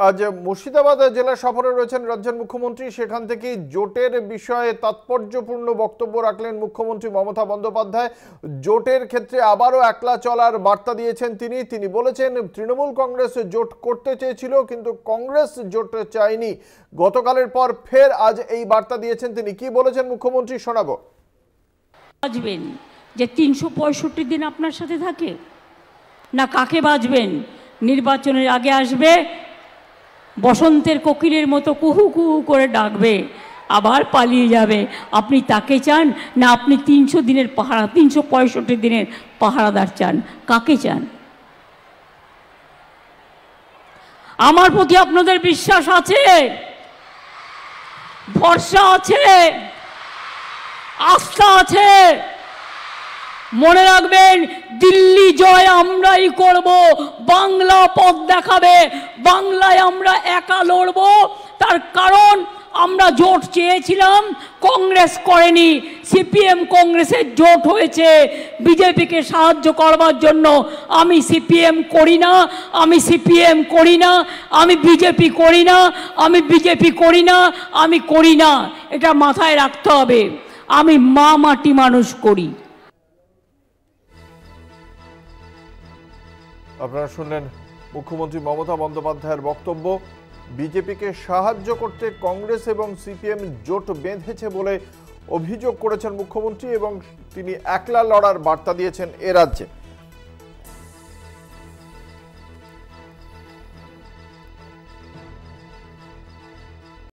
আজ মুর্শিদাবাদ জেলা সফরে রয়েছেন রাজ্যের মুখ্যমন্ত্রী। সেখান থেকে জোটের বিষয়ে তাৎপর্যপূর্ণ বক্তব্য রাখলেন মুখ্যমন্ত্রী মমতা বন্দ্যোপাধ্যায়। জোটের ক্ষেত্রে আবারও একলা চলার বার্তা দিয়েছেন তিনি বলেছেন তৃণমূল কংগ্রেস জোট করতে চেয়েছিল, কিন্তু কংগ্রেস জোট চায়নি। গতকালের পর ফের আজ এই বার্তা দিয়েছেন তিনি। কি বলেছেন মুখ্যমন্ত্রী শোনাবো। বাজবেন যে ৩৬৫ দিন আপনার সাথে থাকে না, কাকে বাজবেন? নির্বাচনের আগে আসবে, বসন্তের কোকিলের মতো কুহু কুহু করে ডাকবে, আবার পালিয়ে যাবে। আপনি তাকে চান না আপনি ৩০০ দিনের পাহারা ৩৬৫ দিনের পাহারাদার চান? কাকে চান? আমার প্রতি আপনাদের বিশ্বাস আছে, ভরসা আছে, আস্থা আছে। মনে রাখবেন, দিল্লি জয় আমরাই করব, বাংলা পথ দেখাবে, বাংলায় আমরা একা লড়ব। তার কারণ আমরা জোট চেয়েছিলাম, কংগ্রেস করেনি। সিপিএম কংগ্রেসের জোট হয়েছে বিজেপিকে সাহায্য করবার জন্য। আমি সিপিএম করি না, আমি সিপিএম করি না, আমি বিজেপি করি না, আমি বিজেপি করি না, আমি করি না। এটা মাথায় রাখতে হবে। আমি মাটি মানুষ করি। আপনারা শুনলেন মুখ্যমন্ত্রী মমতা বন্দ্যোপাধ্যায়ের বক্তব্য। বিজেপিকে সাহায্য করতে কংগ্রেস এবং সিপিএম জোট বেঁধেছে বলে অভিযোগ করেছেন মুখ্যমন্ত্রী, এবং তিনি একলা লড়ার বার্তা দিয়েছেন এ রাজ্যে।